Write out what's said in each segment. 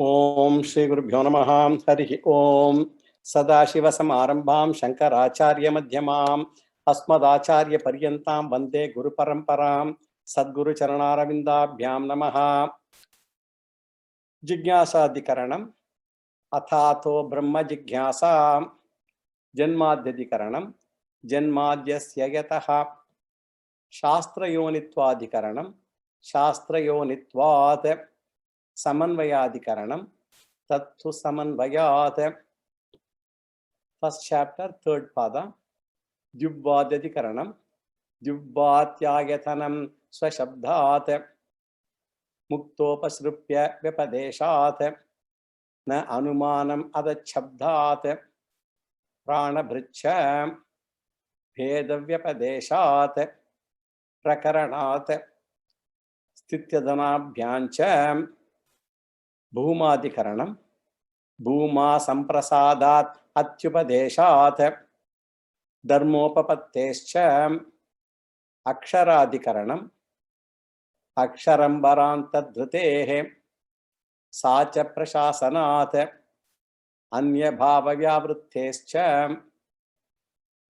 ओम श्री गुरुभ्यो नमः। हरि ओम। सदाशिवसमारंभां शंकराचार्यमध्यमाम् अस्मदाचार्यपर्यन्तां वन्दे गुरुपरम्परां। सद्गुरुचरणारविन्दाभ्यां नमः। जिज्ञासाधिकरणम् अथातो ब्रह्म जिज्ञासा। जन्माद्यधिकरणम् जन्माद्यस्य यतः। शास्त्रयोनित्वाधिकरणम् शास्त्रयोनित्वात्। समन्वयाधिकरणम् तत्तु समन्वयात्। फर्स्ट चैप्टर थर्ड पाद। द्युब्बाद्यधिकरणम् द्युब्बात्यायतनं स्वशब्दात् मुक्तोपसृप्य व्यपदेशात् न अनुमानम् अदच्छब्दात् प्राणभृच्छ भेदव्यपदेशात् प्रकरणात् स्थित्यदनाभ्यां च। भूमाधिकरणम् भूमा संप्रसादात् अत्युपदेशात् धर्मोपपत्तेश्च। अक्षराधिकरणम् अक्षरम्बरान्तद्धृतेः सा च प्रशासनात् अन्यभावव्यावृत्तेश्च।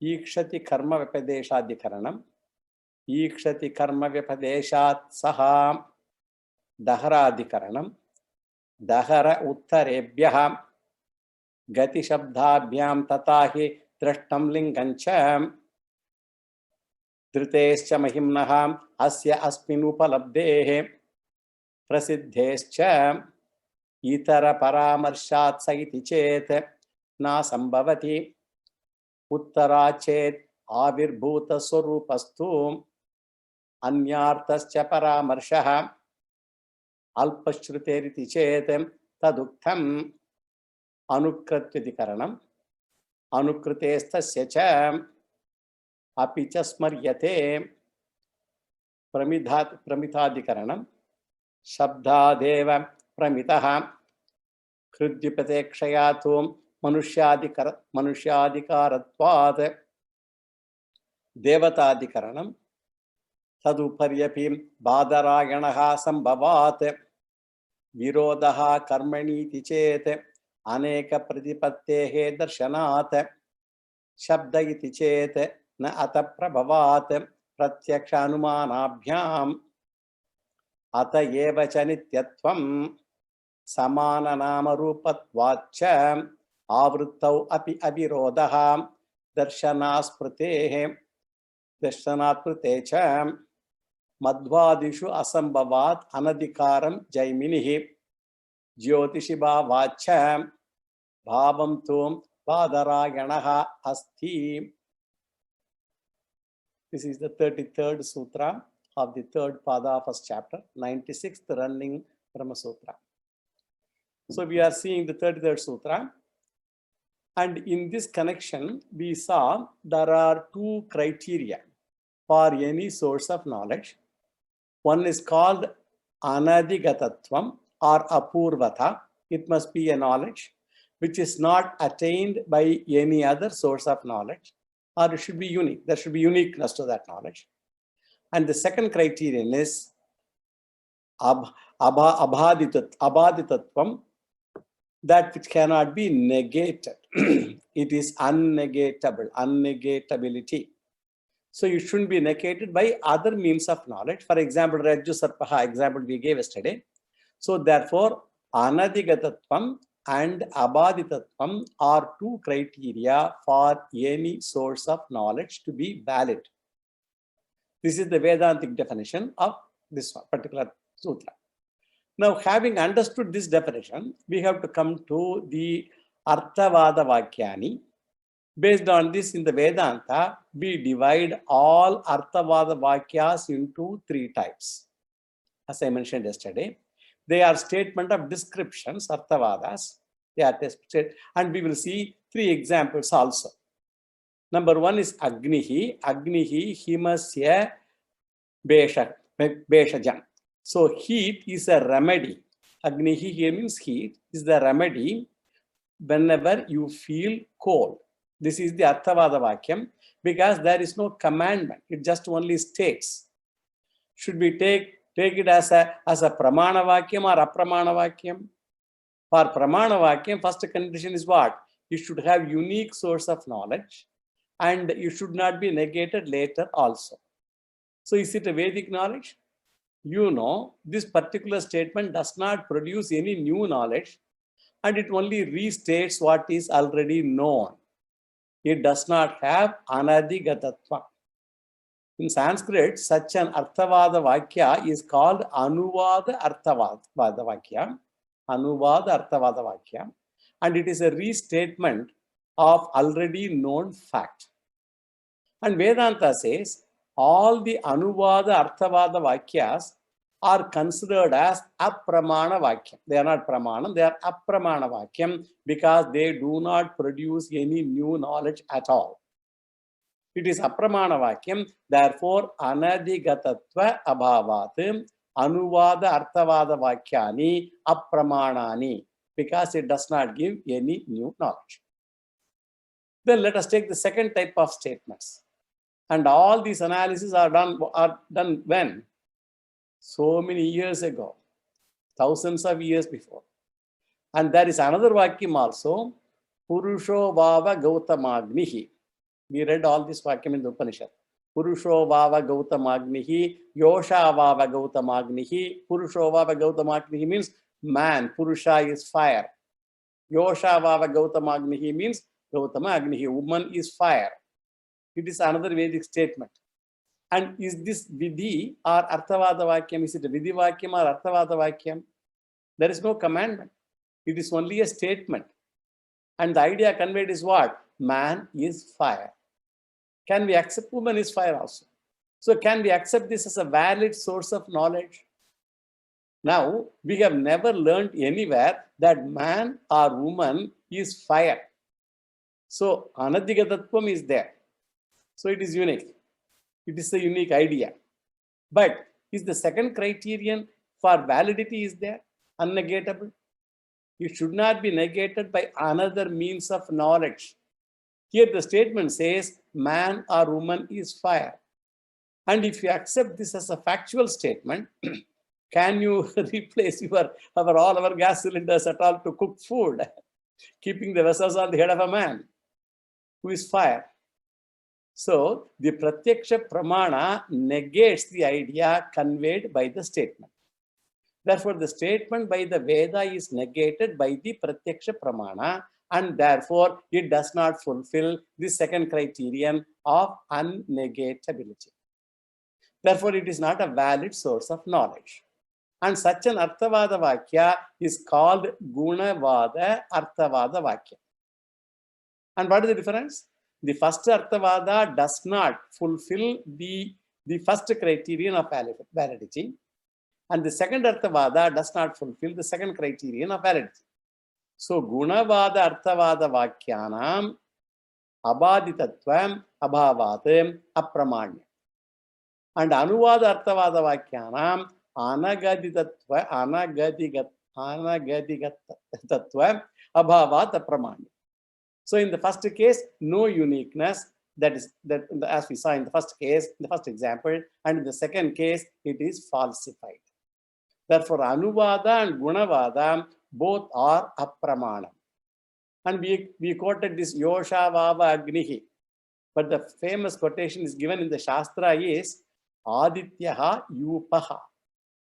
ईक्षति कर्म व्यपदेशाधिकरणम् ईक्षति कर्म व्यपदेशात् सह। दहराधिकरणम् दहर उत्तरेभ्यः गतिशब्दाभ्यां तथा हि दृष्टं लिङ्गञ्च। धृतेश्च महिम्नः अस्य अस्मिन् उपलब्धेः प्रसिद्धेश्च। इतर परामर्शात् स इति चेत् न संभवति। उत्तरात् चेत् आविर्भूत स्वरूपस्तु अन्यार्थश्च परामर्शः। अल्पश्रुतेरिति चेत् तदुक्तम्। अनुकृत्यधिकरणम् अनुकृतेस्तस्य च अपि च स्मर्यते। प्रमिताधिकरणम् शब्दादेव प्रमितः हृद्युपतेक्षया तु मनुष्याधिकारत्वात्। देवताधिकरणम् तदुपर्यपि बादरायणः संभवात्। विरोधः कर्मणीति चेत् अनेक प्रतिपत्तेः दर्शनात्। शब्द इति चेत् न अत प्रभवात् प्रत्यक्ष अनुमानाभ्याम्। अत एव च नित्यत्वं समाननामरूपत्वाच्च आवृत्तौ अपि अविरोधः दर्शनास्मृतेः दर्शनात्मृते च। मध्वादिषु असंभवात् अनधिकारं जैमिनिः ज्योतिषि भावाच्च भावं तु बादरायणः अस्ति। This is the 33rd sutra of the third pada of first chapter, 96th running Brahma Sutra. So we are seeing the 33rd sutra, and in this connection we saw there are two criteria for any source of knowledge. One is called anadigatatvam or apurvata. It must be a knowledge which is not attained by any other source of knowledge, or it should be unique. There should be uniqueness to that knowledge. And the second criterion is abhaditatvam, that which cannot be negated. It is unnegatable, unnegatability. So it shouldn't be negated by other means of knowledge. For example, Rajju Sarpaha example we gave yesterday. So therefore, anadigatatvam and abhaditatvam are two criteria for any source of knowledge to be valid. This is the Vedantic definition of this particular sutra. Now, having understood this definition, we have to come to the Arthavada Vakyani. Based on this, in the Vedanta, we divide all Arthavada Vakyas into three types. As I mentioned yesterday, they are statement of descriptions, Arthavadas. They are tested, and we will see three examples also. Number one is Agnihi. Agnihi himasya beshajam. So heat is a remedy. Agnihi here means heat is the remedy whenever you feel cold. This is the Arthavada Vakyam, because there is no commandment. It just only states. Should we take it as a pramana vakyam or apramana vakyam? For Pramana Vakyam, first condition is what? You should have unique source of knowledge and you should not be negated later also. So is it a Vedic knowledge? You know, this particular statement does not produce any new knowledge and it only restates what is already known. It does not have anadigatatva. In Sanskrit, such an arthavada vakya is called anuvada arthavada vakya. Anuvada arthavada vakya. And it is a restatement of already known fact. And Vedanta says all the anuvada arthavada vakyas are considered as apramana vakyam. They are not pramanam, they are apramana vakyam because they do not produce any new knowledge at all. It is apramana vakyam, therefore anadigatatva abhavat anuvada arthavada vakyani apramanani because it does not give any new knowledge. Then let us take the second type of statements. And all these analyses are done when? So many years ago, thousands of years before. And there is another vakyam also, Purusho Vava Gautamagnihi. We read all this vakyam in the Upanishad. Purusho Vava Gautamagnihi, Yosha Vava Gautamagnihi. Purusho Vava Gautamagnihi means man, Purusha is fire. Yosha Vava Gautamagnihi means Gautama Agnihi, woman is fire. It is another Vedic statement. And is this Vidhi or Arthavada Vakyam? Is it a Vidhi Vakyam or Arthavada Vakyam? There is no commandment. It is only a statement. And the idea conveyed is what? Man is fire. Can we accept woman is fire also? So can we accept this as a valid source of knowledge? Now, we have never learned anywhere that man or woman is fire. So Anadigatatvam is there. So it is unique. It is a unique idea. But is the second criterion for validity is there? Unnegatable. It should not be negated by another means of knowledge. Here the statement says man or woman is fire. And if you accept this as a factual statement, can you replace all our gas cylinders at all to cook food, keeping the vessels on the head of a man who is fire? So the Pratyaksha Pramana negates the idea conveyed by the statement. Therefore, the statement by the Veda is negated by the Pratyaksha Pramana, and therefore it does not fulfill the second criterion of unnegatability. Therefore, it is not a valid source of knowledge. And such an Arthavada Vakya is called Gunavada Arthavada Vakya. And what is the difference? The first Arthavada does not fulfill the first criterion of validity. And the second Arthavada does not fulfill the second criterion of validity. So, Gunavada Arthavada Vakyanam Abaditatvam Abhavat Apramanya. And Anuvada Arthavada Vakyanam Anagaditatva Anagadigatatva Abhavat Apramanya. So in the first case, no uniqueness, that as we saw in the first case, in the first example, and in the second case, it is falsified. Therefore, Anuvada and Gunavada both are apramanam. And we quoted this Yosha Vava Agnihi. But the famous quotation is given in the Shastra is Adityaha Yupaha.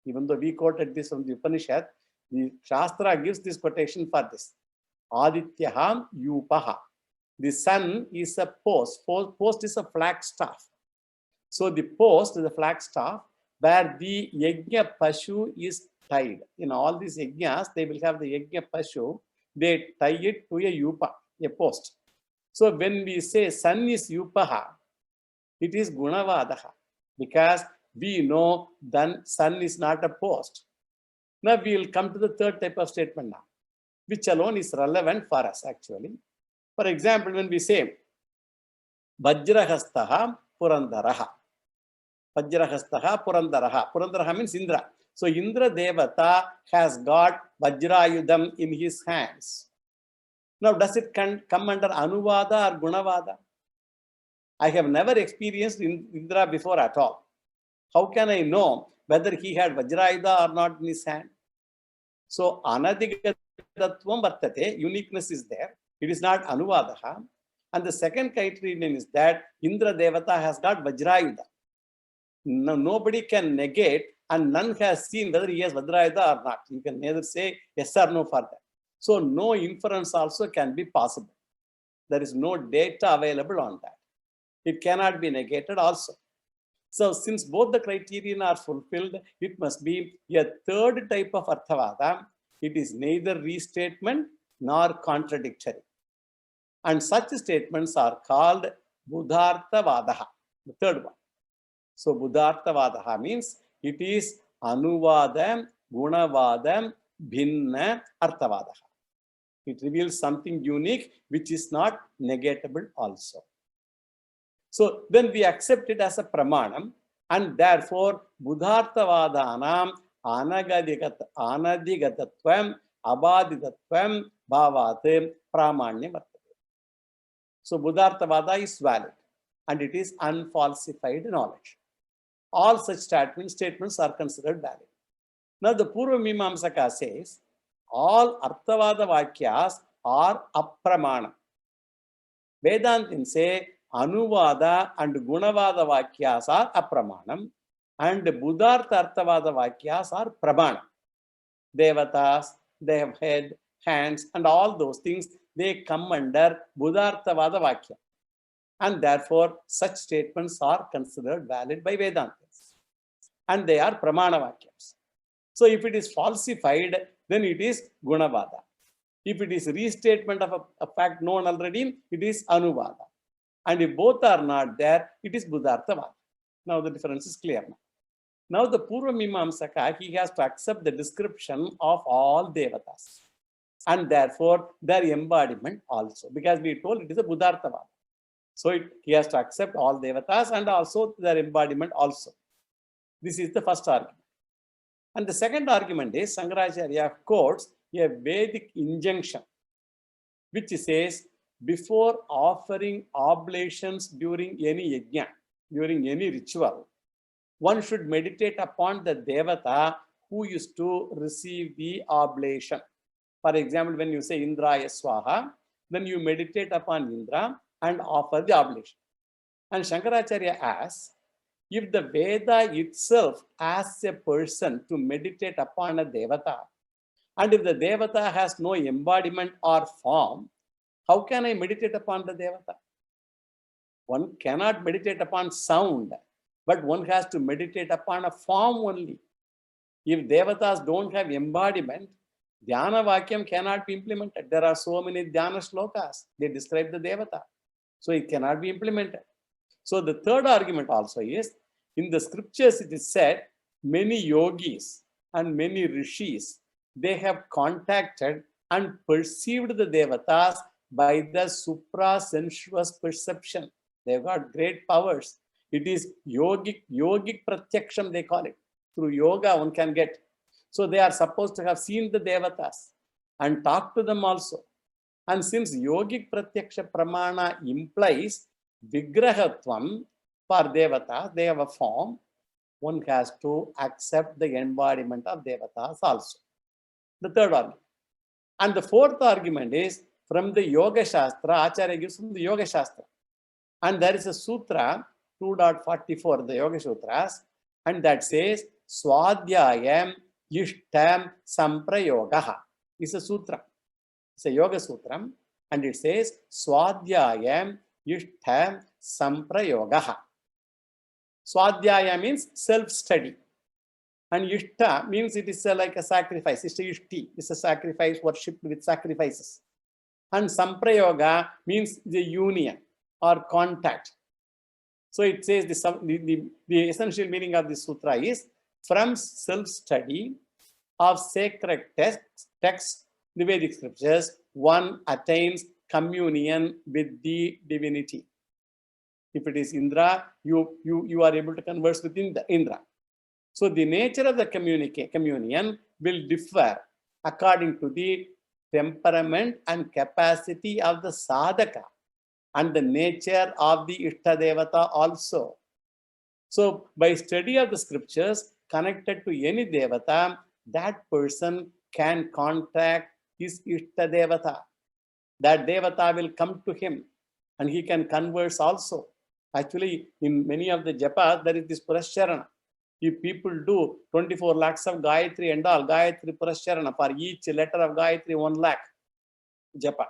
Even though we quoted this from the Upanishad, the Shastra gives this quotation for this. Adityaha Yupaha. The sun is a post. Post is a flagstaff. So the post is a flagstaff where the Yajna Pashu is tied. In all these Yajnas, they will have the Yajna Pashu. They tie it to a Yupa, a post. So when we say sun is Yupaha, it is Gunavadaha. Because we know then sun is not a post. Now we will come to the third type of statement now, which alone is relevant for us actually. For example, when we say Vajrahastaha Purandaraha. Vajrahastaha Purandaraha. Purandaraha means Indra. So Indra Devata has got Vajrayudham in his hands. Now does it come under Anuvada or Gunavada? I have never experienced Indra before at all. How can I know whether he had Vajrayudha or not in his hand? So Anadigatva Datvam vartate, uniqueness is there. It is not Anuvadaha. And the second criterion is that Indra Devata has got Vajrayudha. No, nobody can negate, and none has seen whether he has Vajrayudha or not. You can neither say yes or no for that. So no inference also can be possible. There is no data available on that. It cannot be negated also. So since both the criterion are fulfilled, it must be a third type of Arthavada. It is neither restatement nor contradictory. And such statements are called Buddharthavadaha, the third one. So Buddharthavadaha means it is Anuvadam, Gunavadam, Bhinna, Arthavadaha. It reveals something unique which is not negatable also. So then we accept it as a pramanam, and therefore Buddharthavadhanam anadigatatvam abaditatvam bhavat pramanyam vartate. So Buddharthavada is valid and it is unfalsified knowledge. All such statements are considered valid. Now the Purva Mimamsaka says all Arthavada Vakyas are apramana. Vedantin say Anuvada and Gunavada Vakyas are apramanam and Buddhartha Arthavada Vakyas are pramana. Devatas, they have head, hands, and all those things, they come under Buddharthavada Vakya. And therefore, such statements are considered valid by Vedantas. And they are pramana Vakyas. So if it is falsified, then it is Gunavada. If it is restatement of a fact known already, it is Anuvada. And if both are not there, it is Buddharthavada. Now the difference is clear now. Now the Purva Mimamsaka, he has to accept the description of all Devatas. And therefore, their embodiment also. Because we told it is a Buddharthavada. So he has to accept all Devatas and also their embodiment also. This is the first argument. And the second argument is Shankaracharya quotes a Vedic injunction, which says, before offering oblations during any yajna, during any ritual, one should meditate upon the Devata who is to receive the oblation. For example, when you say Indraya Swaha, then you meditate upon Indra and offer the oblation. And Shankaracharya asks, if the Veda itself asks a person to meditate upon a Devata, and if the Devata has no embodiment or form, how can I meditate upon the Devata? One cannot meditate upon sound, but one has to meditate upon a form only. If Devatas don't have embodiment, Dhyana Vakyam cannot be implemented. There are so many Dhyana Shlokas. They describe the Devata. So it cannot be implemented. So the third argument also is, in the scriptures it is said, many yogis and many rishis, they have contacted and perceived the Devatas by the supra-sensuous perception. They've got great powers. It is yogic pratyaksham, they call it. Through yoga one can get. So they are supposed to have seen the Devatas and talked to them also. And since yogic pratyaksha pramana implies vigrahatvam for Devatas, they have a form, one has to accept the embodiment of Devatas also. The third argument. And the fourth argument is from the Yoga Shastra, Acharya gives from the Yoga Shastra. And there is a sutra, 2.44, the Yoga Sutras, and that says, Swadhyayam Ishtam Samprayogaha. It's a sutra. It's a Yoga Sutram, and it says, Swadhyayam Ishtam Samprayogaha. Swadhyaya means self-study. And Ishta means it is like a sacrifice. Ishti is a sacrifice worshipped with sacrifices. And Samprayoga means the union or contact. So it says the essential meaning of this sutra is, from self-study of sacred texts, the Vedic scriptures, one attains communion with the divinity. If it is Indra, you are able to converse with Indra. So the nature of the communion will differ according to the temperament and capacity of the sadhaka and the nature of the Ishta Devata also. So by study of the scriptures connected to any Devata, that person can contact is Ishta Devata. That Devata will come to him and he can converse also. Actually, in many of the japas, there is this Purasharana. If people do 24 lakhs of Gayatri and all, Gayatri Purasharana, for each letter of Gayatri, 1 lakh japa.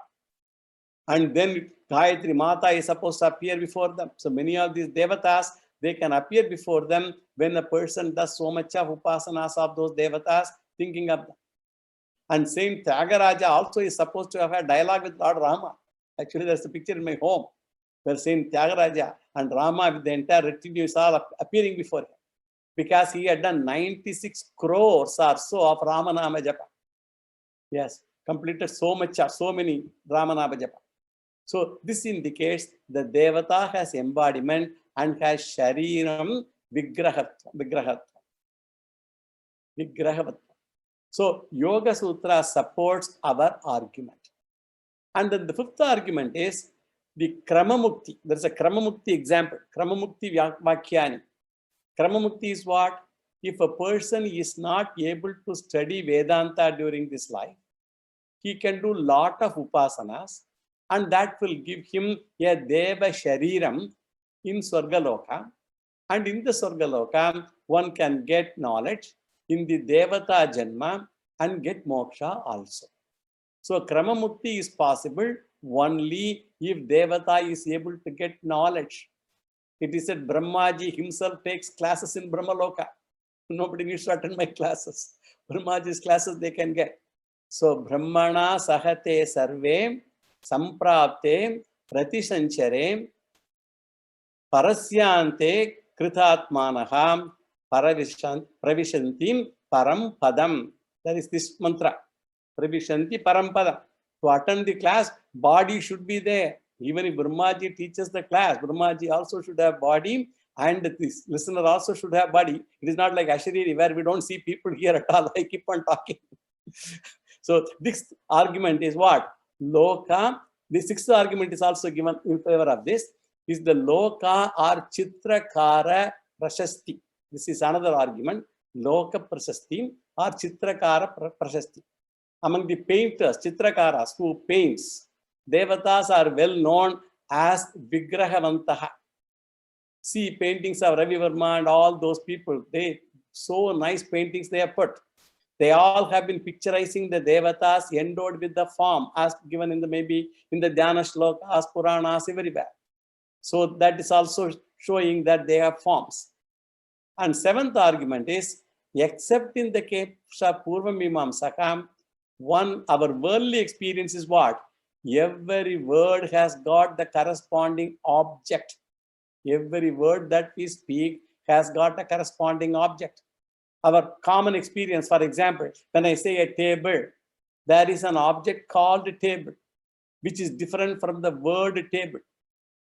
And then Gayatri Mata is supposed to appear before them. So many of these devatas, they can appear before them when a person does so much of upasanas of those devatas, thinking of them. And Saint Tyagaraja also is supposed to have a dialogue with Lord Rama. Actually, there's a picture in my home where Saint Tyagaraja and Rama with the entire retinue is all appearing before him, because he had done 96 crores or so of Ramanama Japa. Yes, completed so many Ramanama Japa. So this indicates the Devata has embodiment and has Shariram Vigrahatva. So Yoga Sutra supports our argument. And then the fifth argument is the Kramamukti. There's a Kramamukti example. Kramamukti Vakyani. Kramamukti is what? If a person is not able to study Vedanta during this life, he can do lot of upasanas, and that will give him a Deva Shariram in Swargaloka. And in the Swargaloka, one can get knowledge in the Devata Janma and get moksha also. So Kramamukti is possible only if Devata is able to get knowledge. It is said Brahmaji himself takes classes in Brahmaloka. Nobody needs to attend my classes. Brahmaji's classes they can get. So Brahmana Sahate Sarve Samprapte Pratisanchare Parasyante Kritatmanaham Pravishantim Param Padam. That is this mantra. Pravishanti Param Padam. To attend the class, body should be there. Even if Brahmaji teaches the class, Brahmaji also should have body, and this listener also should have body. It is not like Ashariri where we don't see people here at all. I keep on talking. So this argument is what? Loka. The sixth argument is also given in favor of this. Is the Loka or Chitrakara Prashasti. This is another argument. Loka Prashasti or Chitrakara Prashasti. Among the painters, Chitrakaras who paints, Devatas are well known as Vigrahavantaha. See paintings of Ravi Verma and all those people. They so nice paintings they have put. They all have been picturizing the Devatas endowed with the form as given in the maybe in the Dhyana Shlokas, Puranas, everywhere. So that is also showing that they have forms. And seventh argument is, except in the case of Purva Mimamsaka, our worldly experience is what? Every word has got the corresponding object. Every word that we speak has got a corresponding object. Our common experience, for example, when I say a table, there is an object called a table, which is different from the word table.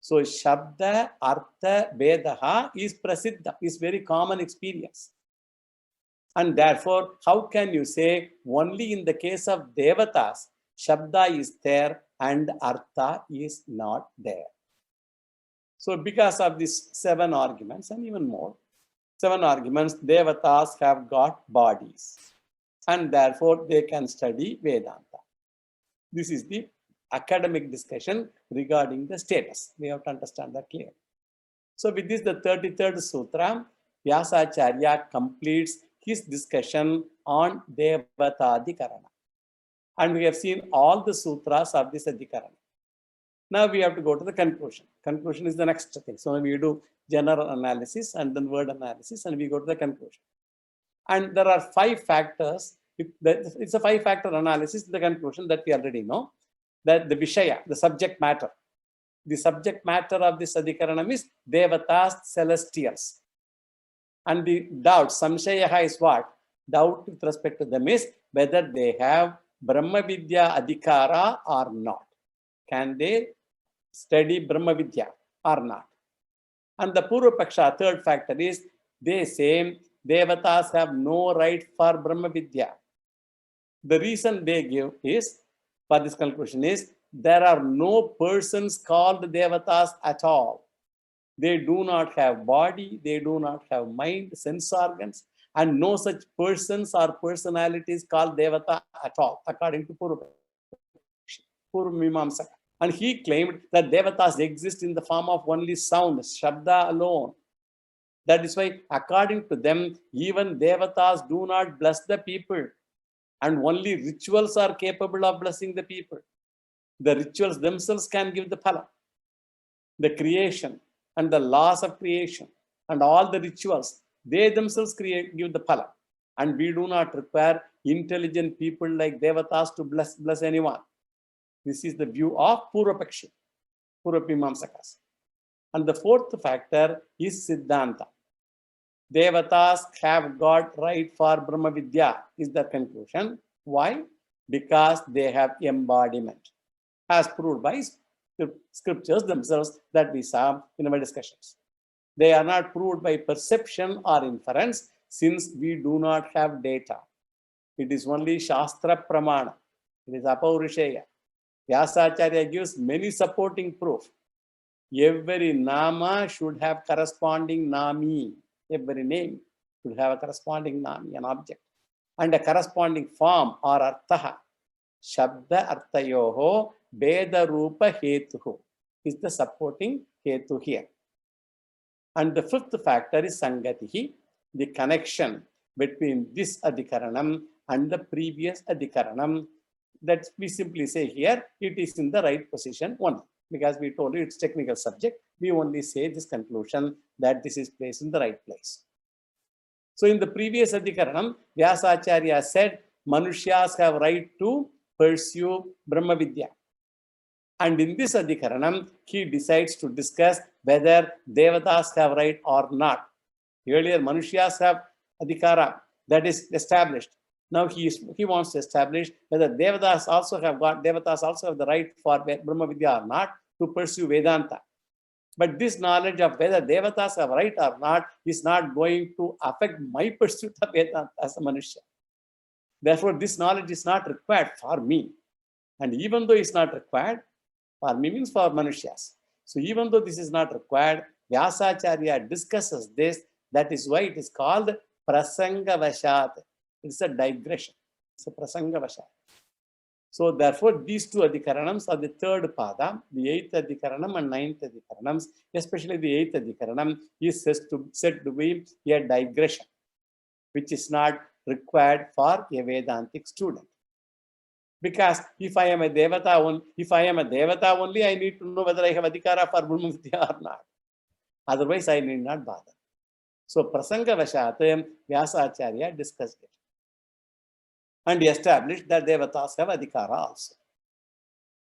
So Shabda, Artha, Vedaha is Prasiddha, is very common experience. And therefore, how can you say only in the case of Devatas, Shabda is there and Artha is not there? So because of these 7 arguments and even more, 7 arguments, Devatas have got bodies and therefore they can study Vedanta. This is the academic discussion regarding the status. We have to understand that clearly. So with this, the 33rd Sutra, Vyasacharya completes his discussion on Devatadikarana. And we have seen all the sutras of this Adhikarana. Now we have to go to the conclusion. Conclusion is the next thing. So we do general analysis and then word analysis and we go to the conclusion. And there are 5 factors. It's a 5-factor analysis, the conclusion that we already know. That the Vishaya, the subject matter. The subject matter of this Adhikaranam is Devatas, celestials. And the doubt, Samshayaha is what? Doubt with respect to them is whether they have Brahma Vidya Adhikara or not. Can they study Brahma Vidya or not? And the Purva Paksha, 3rd factor is they say Devatas have no right for Brahma Vidya. The reason they give is, for this conclusion is, there are no persons called Devatas at all. They do not have body, they do not have mind, sense organs, And no such persons or personalities called Devata at all, according to Purva Mimamsaka. And he claimed that Devatas exist in the form of only sound, Shabda alone. That is why, according to them, even Devatas do not bless the people, and only rituals are capable of blessing the people. The rituals themselves can give the phala. The creation and the laws of creation and all the rituals, they themselves give the phala. And we do not require intelligent people like Devatas to bless anyone. This is the view of Purvapakshi, Purvamimamsakas. And the fourth factor is Siddhanta. Devatas have got right for Brahma Vidya, is the conclusion. Why? Because they have embodiment, as proved by scriptures themselves that we saw in our discussions. They are not proved by perception or inference, since we do not have data. It is only Shastra Pramana. It is Apaurusheya. Vyasacharya gives many supporting proof. Every nama should have corresponding nami. Every name should have a corresponding nami, an object, and a corresponding form or arthaha. Shabda artayoho Veda Rupa Hetuhu is the supporting Hetu here. And the fifth factor is Sangatihi, the connection between this Adhikaranam and the previous Adhikaranam. That we simply say here, it is in the right position only. Because we told you it's technical subject, we only say this conclusion that this is placed in the right place. So in the previous Adhikaranam, Vyasacharya said, Manushyas have right to pursue Brahma Vidya. And in this Adhikaranam, he decides to discuss whether Devatas have right or not. Earlier, Manushyas have Adhikara, that is established. Now he wants to establish whether Devatas also have the right for Brahma Vidya or not to pursue Vedanta. But this knowledge of whether Devatas have right or not is not going to affect my pursuit of Vedanta as a Manushya. Therefore, this knowledge is not required for me. And even though it's not required, for me means for Manushyas. So even though this is not required, Vyasacharya discusses this. That is why it is called Prasanga Vashat. It's a digression. It's a Prasanga Vashat. So therefore, these two Adhikaranams are the third pada, the eighth Adhikaranam and ninth Adhikaranams, especially the eighth Adhikaranam is said to be a digression, which is not required for a Vedantic student. Because if I am a Devata only, I need to know whether I have Adhikara for Brahma Vidya or not. Otherwise, I need not bother. So Prasanga Vashat, Vyasacharya discussed it and established that Devatas have Adhikara also.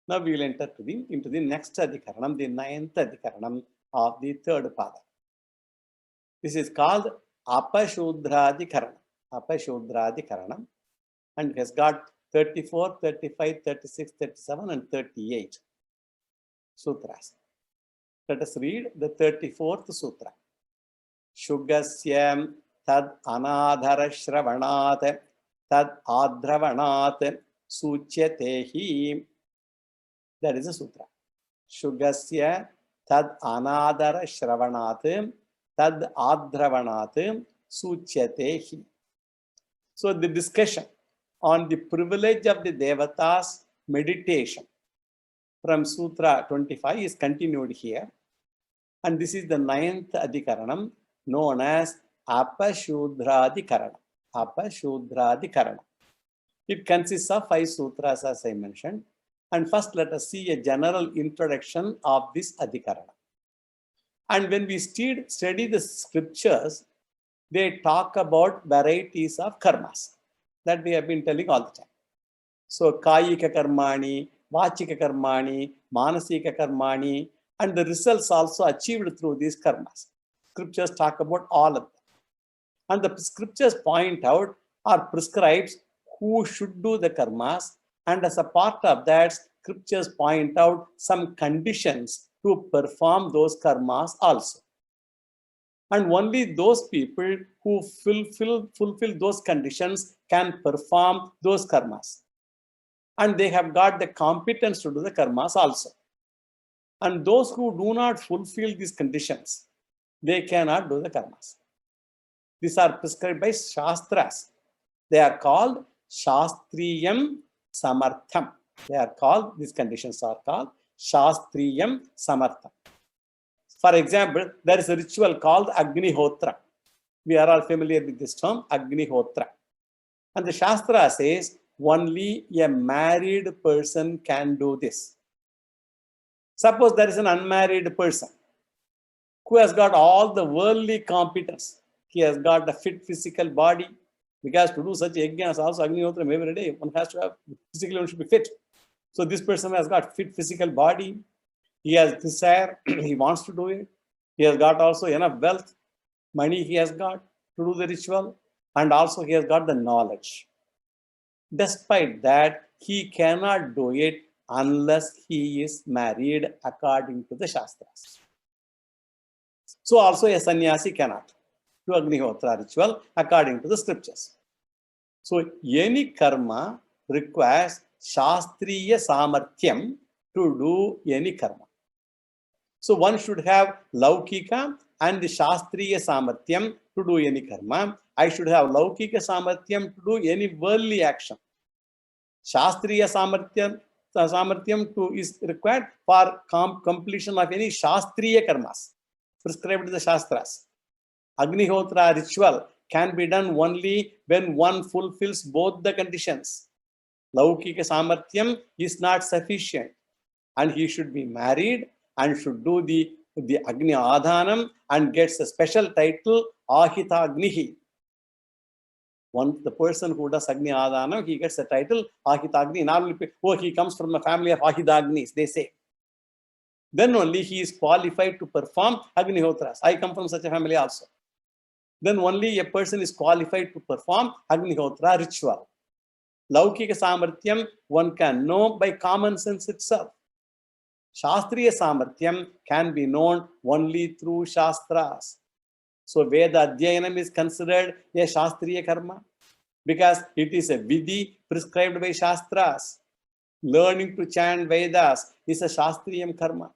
Now we will enter into the next Adhikaranam, the ninth Adhikaranam of the third pada. This is called Apashudradhikaranam. Apashudradhikaranam, and it has got 34, 35, 36, 37 and 38 sutras. Let us read the 34th sutra. Shugasyam tad anadhara shravanat tad adravanat suchyatehi. That is a sutra. Shugasya tad anadhara shravanat tad adravanat suchyatehi. So the discussion on the privilege of the Devatas meditation from Sutra 25 is continued here. And this is the ninth Adhikaranam known as Apashudradhikaranam. Apashudradhikaranam. It consists of 5 sutras as I mentioned. And first let us see a general introduction of this Adhikaranam. And when we study the scriptures, they talk about varieties of karmas that we have been telling all the time. So Kayika Karmani, Vachika Karmani, Manasika Karmani, and the results also achieved through these karmas. Scriptures talk about all of them. And the scriptures point out or prescribes who should do the karmas, and as a part of that, scriptures point out some conditions to perform those karmas also. And only those people who fulfill those conditions can perform those karmas. And they have got the competence to do the karmas also. And those who do not fulfill these conditions, they cannot do the karmas. These are prescribed by Shastras. They are called Shastriyam Samartham. They are called, these conditions are called Shastriyam Samartham. For example, there is a ritual called Agnihotra. We are all familiar with this term, Agnihotra. And the Shastra says only a married person can do this. Suppose there is an unmarried person who has got all the worldly competence. He has got a fit physical body. Because to do such yajnas also Agnihotra every day, one has to have physically, one should be fit. So this person has got fit physical body. He has desire. He wants to do it. He has got also enough wealth, money he has got to do the ritual, and also he has got the knowledge. Despite that, he cannot do it unless he is married according to the Shastras. So also a sannyasi cannot do Agnihotra ritual according to the scriptures. So any karma requires Shastriya Samarthyam to do any karma. So one should have Laukika and the Shastriya Samarthyam to do any karma. I should have Laukika Samarthyam to do any worldly action. Shastriya Samarthyam is required for completion of any Shastriya karmas prescribed in the Shastras. Agnihotra ritual can be done only when one fulfills both the conditions. Laukika Samarthyam is not sufficient, and he should be married and should do the Agni Adhanam and gets a special title Ahita Agnihi. Once the person who does Agni Adhanam, he gets a title Ahita Agni. Normally, he comes from a family of Ahidagnis, they say. Then only he is qualified to perform Agnihotras. I come from such a family also. Then only a person is qualified to perform Agnihotra ritual. Laukika Samarthyam one can know by common sense itself. Shastriya Samarthyam can be known only through Shastras. So Veda Adhyayanam is considered a Shastriya karma because it is a Vidhi prescribed by Shastras. Learning to chant Vedas is a Shastriyam karma.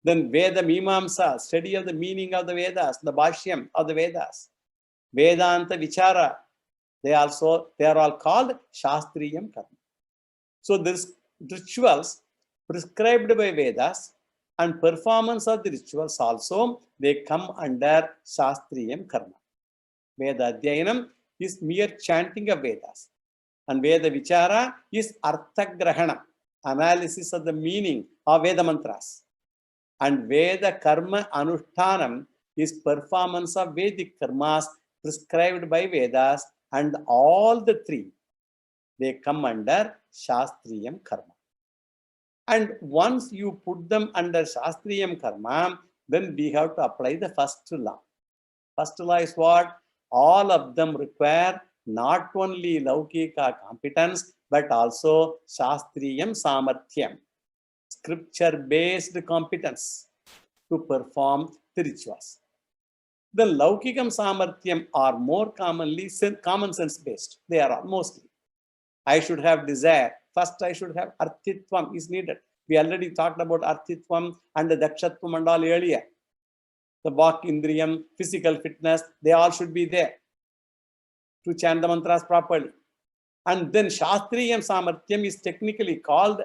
Then Veda Mimamsa, study of the meaning of the Vedas, the Bhashyam of the Vedas. Vedanta Vichara, they are all called Shastriyam karma. So these rituals prescribed by Vedas and performance of the rituals also, they come under Shastriyam karma. Veda Adhyayanam is mere chanting of Vedas. And Veda Vichara is Arthagrahana, analysis of the meaning of Veda mantras. And Veda Karma Anushtanam is performance of Vedic karmas prescribed by Vedas, and all the three, they come under Shastriyam karma. And once you put them under Shastriyam karma, then we have to apply the first law. First law is what? All of them require not only Laukika competence, but also Shastriyam Samarthyam, scripture-based competence to perform the rituals. The Laukikam Samarthyam are more commonly common sense based. They are mostly. I should have desire. First, I should have Arthitvam is needed. We already talked about Arthitvam and the Dakshatvam and all earlier. The Vak Indriyam, physical fitness, they all should be there to chant the mantras properly. And then Shastriyam Samarthyam is technically called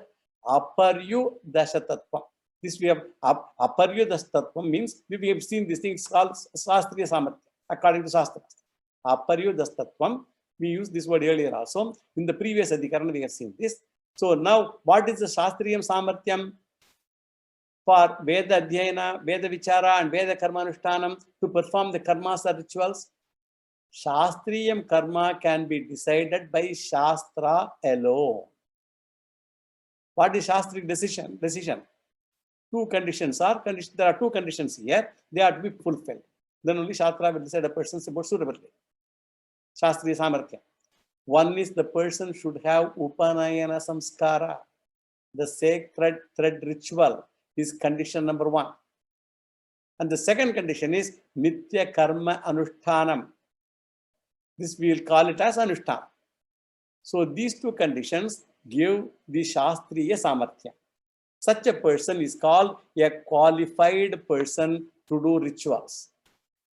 Aparyu Dashatatvam. This we have Aparyu Dashatatvam means we have seen this thing, it's called Shastriya Samarthyam according to Shastras. Aparyu Dashatatvam, we used this word earlier also. In the previous Adhikarana we have seen this. So now what is the Shastriyam Samarthyam? For Veda Adhyayana, Veda Vichara and Veda Karma Anushtanam to perform the karmas or rituals? Shastriyam karma can be decided by Shastra alone. What is Shastric decision? Two conditions are, there are two conditions here. They are to be fulfilled. Then only Shastra will decide a person's about suitability. Shastriya Samarthyam. One is the person should have Upanayana Samskara. The sacred thread ritual is condition number one. And the second condition is Nitya Karma Anushtanam. This we will call it as Anushtan. So these two conditions give the Shastriya Samarthyam. Such a person is called a qualified person to do rituals.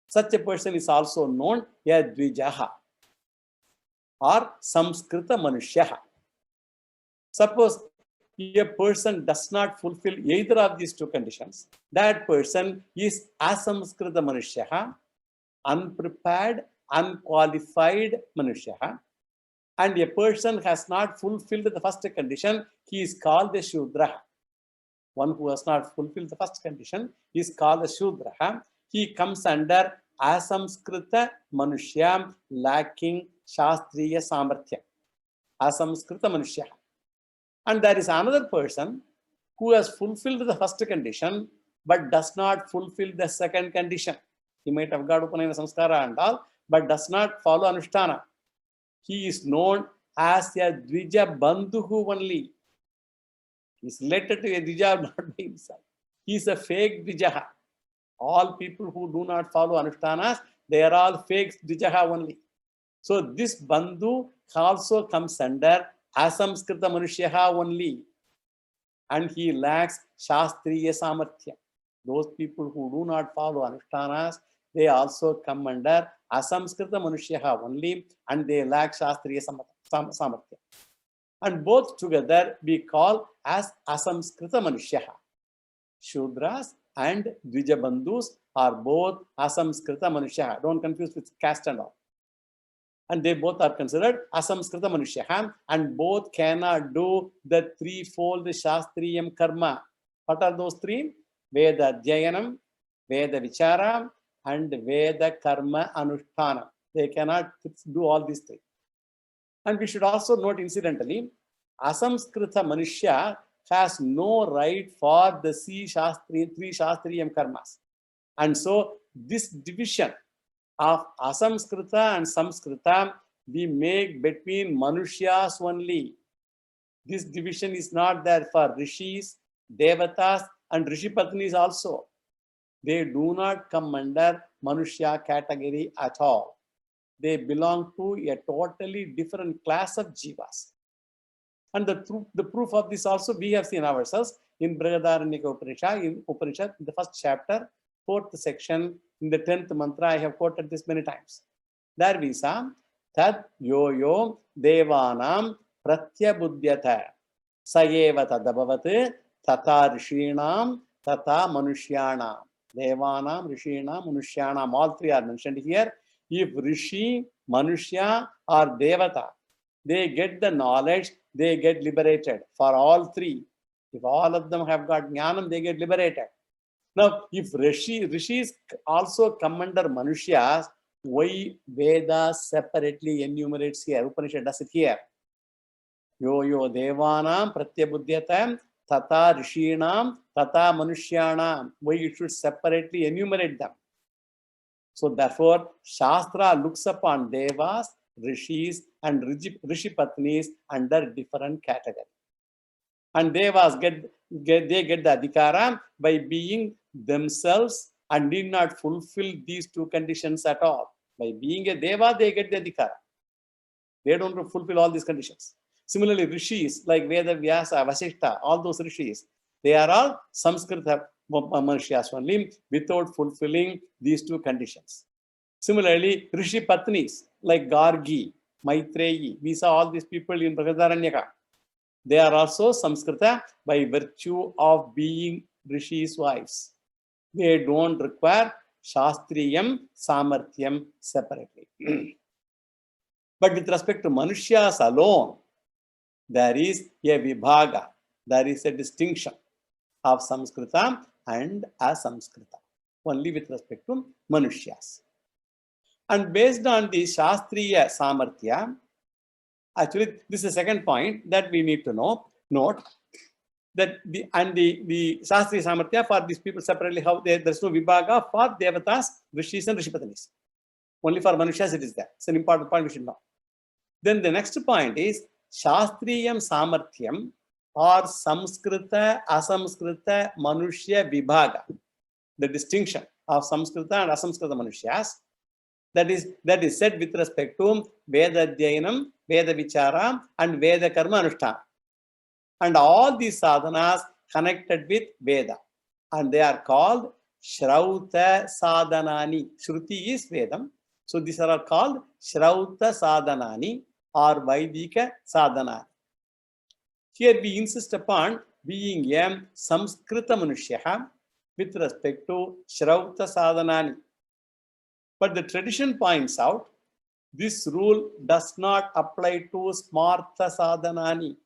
Such a person is also known as Dvijaha or Samskrita Manushyaha. Suppose a person does not fulfill either of these two conditions, that person is Asamskrita Manushyaha, unprepared, unqualified Manushyaha. And a person has not fulfilled the first condition, he is called a Shudra. One who has not fulfilled the first condition is called a Shudra. He comes under Asamskrita Manushya, lacking Shastriya Samarthya. Asamskrita Manushya. And there is another person who has fulfilled the first condition but does not fulfill the second condition. He might have got Upanayana Samskara and all, but does not follow Anushtana. He is known as a Dvija Bandhuhu only. He is related to a Dvija not by himself. He is a fake Dvijaha. All people who do not follow Anushtanas, they are all fake Dvijaha only. So this Bandhu also comes under Asamskrita Manushyaha only. And he lacks Shastriya Samarthya. Those people who do not follow Anushtanas, they also come under Asamskrita Manushyaha only, and they lack Shastriya Samarthya. And both together we call as Asamskrita Manushyaha. Shudras and Dvijabandhus are both Asamskrita Manushyaha. Don't confuse with caste and all. And they both are considered Asamskrita Manushyaha, and both cannot do the threefold Shastriyam karma. What are those three? Veda Dhyayanam, Veda Vichara, and Veda Karma Anushtana. They cannot do all these three. And we should also note incidentally, Asamskrita Manushya has no right for the three Shastriyam karmas. And so this division of Asamskrita and Samskrita we make between Manushyas only. This division is not there for Rishis, Devatas, and Rishipatnis also. They do not come under Manushya category at all. They belong to a totally different class of Jivas. And the proof of this also we have seen ourselves in Brihadaranyaka Upanishad, in the first chapter, 4th section, in the 10th mantra. I have quoted this many times. There we saw Tad yo devanam pratyabudhyata sayeva tadabhavat tata rishinam tata manushyanam. Devanam, Rishinam, Manushyanam, all three are mentioned here. If Rishi, Manushya or Devata, they get the knowledge, they get liberated. For all three, if all of them have got Jnanam, they get liberated. Now, if Rishis also come under Manushyas, why Veda separately enumerates here? Upanishad does it here. Yo Devanam Pratyabudhyatam Tata Rishinam Tata Manushyanam. Why you should separately enumerate them? So therefore, Shastra looks upon Devas, Rishis, and Rishipatnis under different categories. And Devas get the Adhikara by being themselves and did not fulfill these two conditions at all. By being a Deva, they get the Adhikara. They don't fulfill all these conditions. Similarly, Rishis like Veda Vyasa, Vasishta, all those Rishis, they are all Samskrita Manushya's only without fulfilling these two conditions. Similarly, Rishi Patnis like Gargi, Maitreyi, we saw all these people in Brihadaranyaka. They are also Samskrita by virtue of being Rishi's wives. They don't require Shastriyam, Samarthyam separately. But with respect to Manushyas alone, there is a Vibhaga, there is a distinction of Samskrita and Asamskrita, only with respect to Manushyas. And based on the Shastriya Samarthya, actually, this is the second point that we need to note that the Shastriya Samarthya for these people separately, how there's no Vibhaga for Devatas, Rishis, and Rishipatanis. Only for Manushyas it is there. It's an important point we should know. Then the next point is Shastriyam Samarthyam or Samskrita, Asamskrita, Manushya Vibhaga. The distinction of Samskrita and Asamskrita Manushyas. That is said with respect to Veda Dhyayanam, Veda Vichara, and Veda Karma Anushtana. And all these sadhanas connected with Veda. And they are called Shrauta Sadhanani. Shruti is Vedam. So these are all called Shrauta Sadhanani or Vaidika Sadhanani. Here we insist upon being a Samskrita Manushya with respect to Shrauta Sadhanani. But the tradition points out this rule does not apply to Smartha Sadhanani.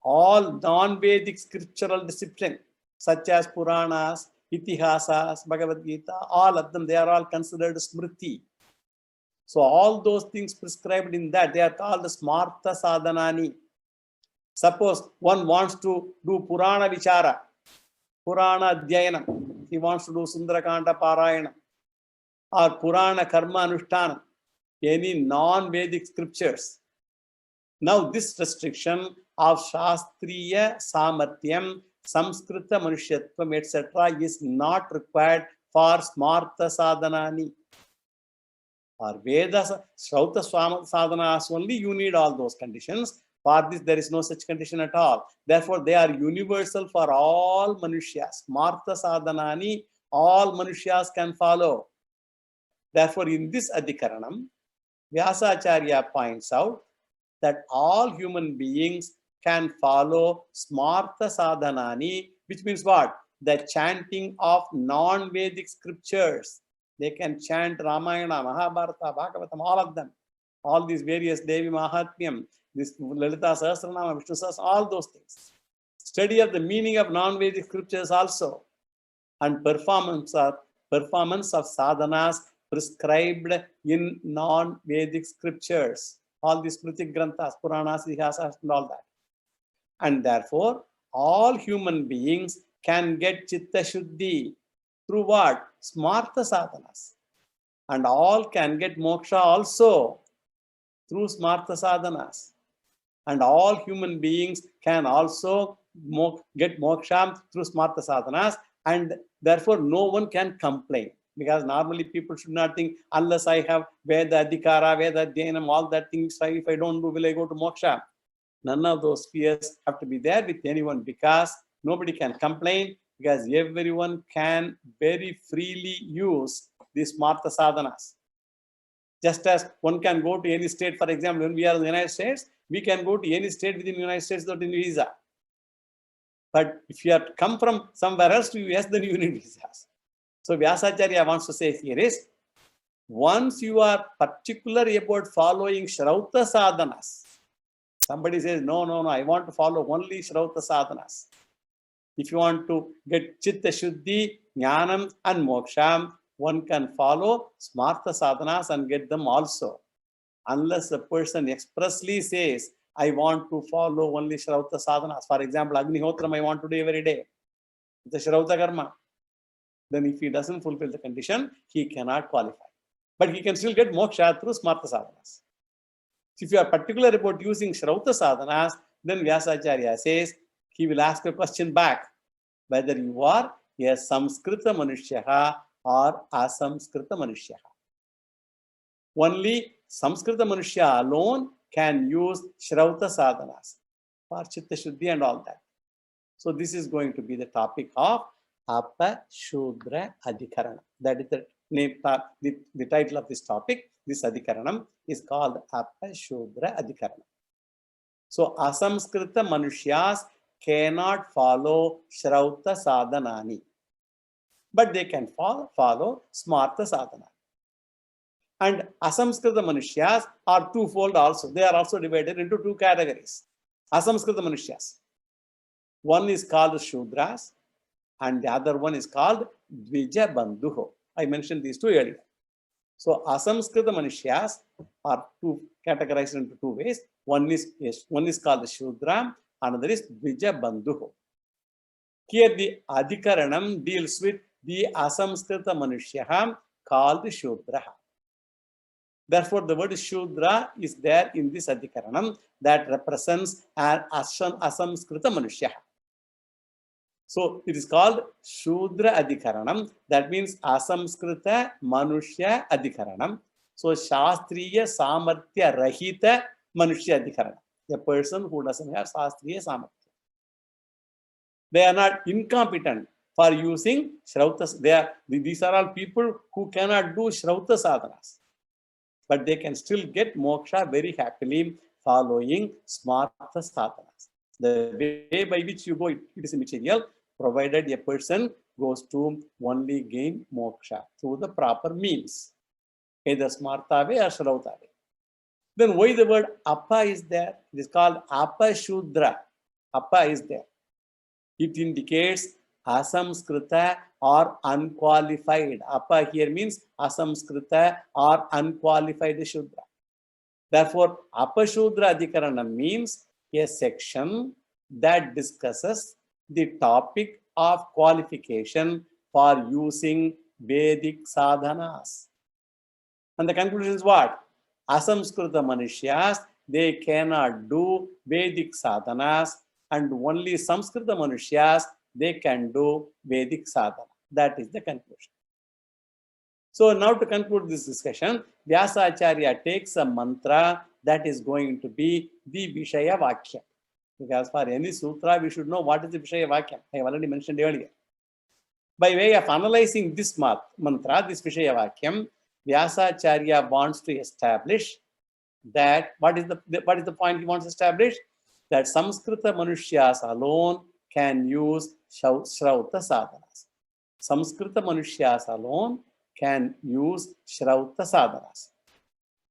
All non-Vedic scriptural disciplines such as Puranas, Itihasas, Bhagavad Gita, all of them, they are all considered Smriti. So all those things prescribed in that, they are called Smartha Sadhanani. Suppose one wants to do Purana Vichara, Purana Dhyayanam, he wants to do Sundarakanda Parayana, or Purana Karma Anushtanam, any non-Vedic scriptures. Now this restriction of Shastriya Samartyam, Samskrita Manushyatvam, etc. is not required for Smartha Sadhanani. For Vedas, Shrauta Sadhanas only you need all those conditions. For this, there is no such condition at all. Therefore, they are universal for all Manusyas. Smartha Sadhanani, all Manusyas can follow. Therefore, in this Adhikaranam, Vyasacharya points out that all human beings can follow Smartha Sadhanani, which means what? The chanting of non-Vedic scriptures. They can chant Ramayana, Mahabharata, Bhagavatam, all of them. All these various Devi Mahatmyam, this Lalita Sahasranama, Vishnu Sahasranama, all those things. Study of the meaning of non-Vedic scriptures also. And performance of sadhanas prescribed in non-Vedic scriptures. All these Smriti Granthas, Puranas, Itihasas, and all that. And therefore, all human beings can get Chitta Shuddhi through what? Smartha Sadhanas. And all can get moksha also through Smartha Sadhanas. And all human beings can also get moksha through Smartha Sadhanas. And therefore, no one can complain. Because normally people should not think, unless I have Veda Adhikara, Veda Dhyanam, all that things, if I don't do, will I go to moksha? None of those fears have to be there with anyone, because nobody can complain, because everyone can very freely use these Smartha Sadhanas. Just as one can go to any state, for example, when we are in the United States, we can go to any state within the United States without any visa. But if you have come from somewhere else to US, then you need visas. So Vyasacharya wants to say here is, once you are particular about following Shrauta Sadhanas, somebody says, no, I want to follow only Shrauta Sadhanas. If you want to get Chitta Shuddhi, Jnanam and Moksham, one can follow Smartha Sadhanas and get them also. Unless a person expressly says, I want to follow only Shrauta Sadhanas. For example, Agnihotram I want to do every day. It's a Shrauta Karma. Then if he doesn't fulfill the condition, he cannot qualify. But he can still get moksha through Smartha Sadhanas. If you are particular about using Shrauta Sadhanas, then Vyasacharya says, he will ask a question back, whether you are a Samskrita Manushyaha or Asamskrita Manushyaha. Only Samskrita Manushya alone can use Shrauta Sadhanas for Chitta Shuddhi and all that. So this is going to be the topic of Apashudra Adhikaranam. That is the name, the title of this topic. This Adhikaranam is called Apashudra Adhikaranam. So Asamskrita Manushyas cannot follow Shrauta Sadhanani, but they can follow Smartha Sadhana. And Asamskrita Manushyas are twofold also. They are also divided into two categories. Asamskrita Manushyas. One is called Shudras and the other one is called Dvija Bandhuho. I mentioned these two earlier. So Asamskrita Manushyas are categorized into two ways. One is called Shudra, another is Dvija Bandhuho. Here the Adhikaranam deals with the Asamskrita Manushya called Shudra. Therefore, the word Shudra is there in this Adhikaranam that represents an Asamskrita Manushya. So it is called Shudra Adhikaranam. That means Asamskrita Manushya Adhikaranam. So Shastriya Samarthya Rahita Manushya Adhikaranam. A person who doesn't have Shastriya Samarthya. They are not incompetent for using Shrautas. These are all people who cannot do Shrauta sadhanas, but they can still get moksha very happily following smarta sadhanas. The way by which you go, it is immaterial, provided a person goes to only gain moksha through the proper means, either smarta way or Shrauta way. Then why the word apa is there? It is called apa shudra. Apa is there. It indicates asamskrita or unqualified. Apa here means asamskrita or unqualified shudra. Therefore, apa shudra adhikarana means a section that discusses the topic of qualification for using Vedic sadhanas. And the conclusion is what? Asamskrita manushyas, they cannot do Vedic sadhanas, and only Samskrita manushyas, they can do Vedic sadhana. That is the conclusion. So now to conclude this discussion, Vyasacharya takes a mantra that is going to be the Vishaya Vakya. Because for any sutra, we should know what is the Vishaya Vakya. I have already mentioned earlier. By way of analyzing this mantra, this Vishaya Vakyam, Vyasacharya wants to establish that, what is the point he wants to establish? That Samskrita Manushyas alone can use Shrauta sadhanas. Samskrita Manushyas alone can use Shrauta sadhanas.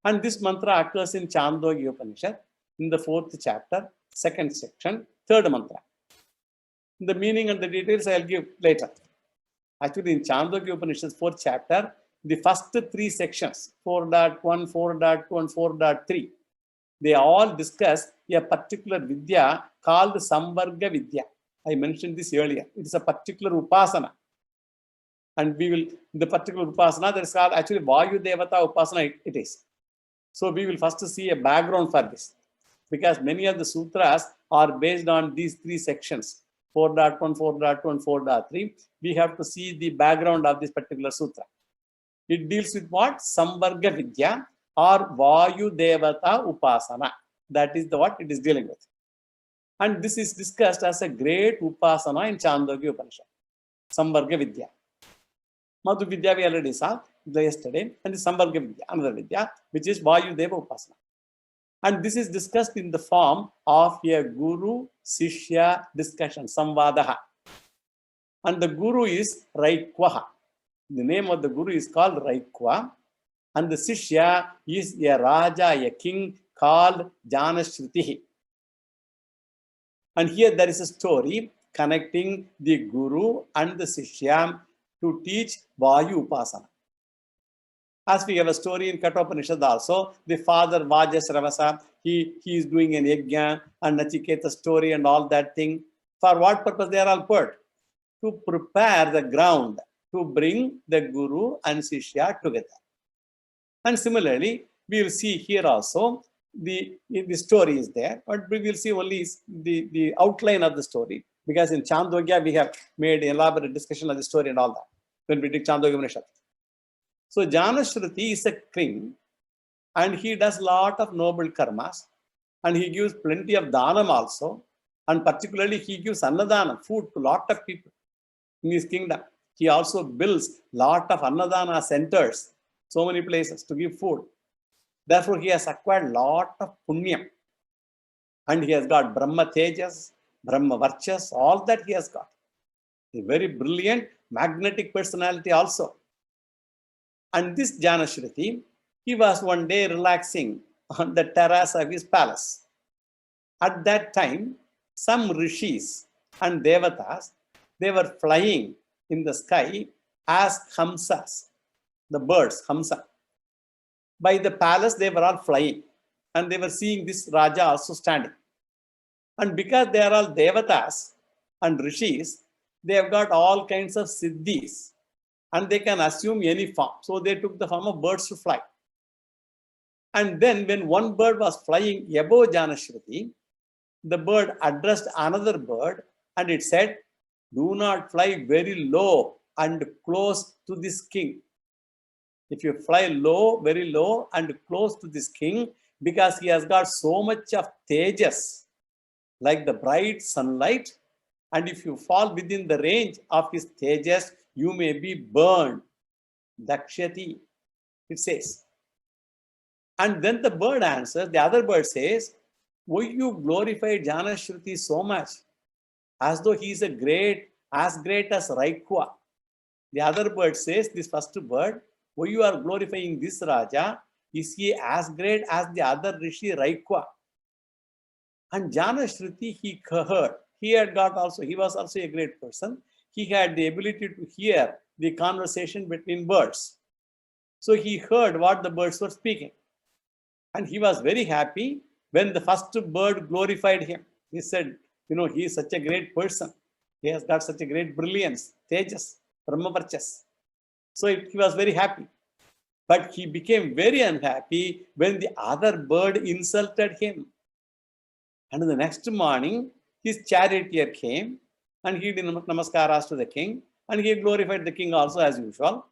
And this mantra occurs in Chandogya Upanishad in the 4th chapter, 2nd section, 3rd mantra. The meaning and the details I'll give later. Actually, in Chandogya Upanishad 4th chapter, the first 3 sections, 4.1, 4.2, and 4.3, they all discuss a particular vidya called Samvarga Vidya. I mentioned this earlier. It is a particular upasana. And we will, the particular upasana that is called actually Vayu Devata Upasana, it is. So we will first see a background for this. Because many of the sutras are based on these 3 sections, 4.1, 4.2, and 4.3. We have to see the background of this particular sutra. It deals with what? Samvarga Vidya or Vayu Devata Upasana. That is what it is dealing with. And this is discussed as a great Upasana in Chandogya Upanishad. Samvarga Vidya. Madhu Vidya we already saw yesterday. And the Samvarga Vidya, another Vidya, which is Vayu Deva Upasana. And this is discussed in the form of a Guru-Sishya discussion, Samvadaha. And the Guru is Raikwaha. The name of the Guru is called Raikwa. And the Sishya is a Raja, a king called Janashrutihi. And here there is a story connecting the Guru and the Sishya to teach Vayu Upasana. As we have a story in Kathopanishad also, the father Vajasravasa, he is doing an yajna and Nachiketa story and all that thing. For what purpose they are all put? To prepare the ground to bring the Guru and Sishya together. And similarly, we will see here also, the story is there, but we will see only the outline of the story. Because in Chandogya, we have made elaborate discussion of the story and all that, when we did Chandogya Upanishad. So Janashruti is a king, and he does lot of noble karmas, and he gives plenty of dhanam also, and particularly he gives annadana, food to lot of people in his kingdom. He also builds lot of annadana centers, so many places to give food. Therefore, he has acquired lot of punyam, and he has got Brahma Tejas, Brahma Varchas, all that he has got. A very brilliant, magnetic personality also. And this Janashruti, he was one day relaxing on the terrace of his palace. At that time, some rishis and devatas, they were flying in the sky as hamsas, the birds, hamsa. By the palace, they were all flying, and they were seeing this Raja also standing. And because they are all devatas and rishis, they have got all kinds of siddhis, and they can assume any form. So they took the form of birds to fly. And then when one bird was flying above Janashruti, the bird addressed another bird, and it said, "Do not fly very low and close to this king. If you fly low, very low and close to this king, because he has got so much of tejas, like the bright sunlight, And if you fall within the range of his tejas, you may be burned. Dakshyati, it says. And then the bird answers, the other bird says, why you glorify Janashruti so much, as though he is as great as Raikwa. The other bird says, this first bird, why you are glorifying this Raja, is he as great as the other Rishi Raikwa? And Janashruti, he heard. He was also a great person. He had the ability to hear the conversation between birds. So he heard what the birds were speaking. And he was very happy when the first bird glorified him. He said, he is such a great person. He has got such a great brilliance, tejas, brahmavarchas. So he was very happy. But he became very unhappy when the other bird insulted him. And the next morning, his charioteer came and he did namaskaras to the king, and he glorified the king also as usual.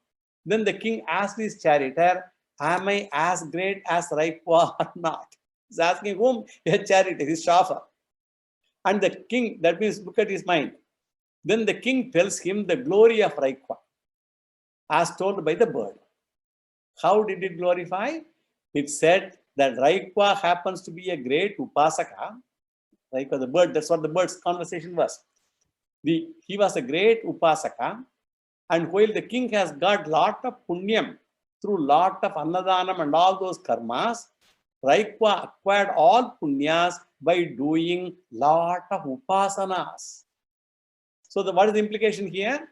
Then the king asked his charioteer, am I as great as Raikwa or not? He's asking whom? A charioteer, his chauffeur. And the king, that means look at his mind. Then the king tells him the glory of Raikwa, as told by the bird. How did it glorify? It said that Raikwa happens to be a great upasaka. Raikwa, the bird, that's what the bird's conversation was. He was a great upasaka, and while the king has got lot of punyam through lot of annadanam and all those karmas, Raikwa acquired all punyas by doing lot of upasanas. So what is the implication here?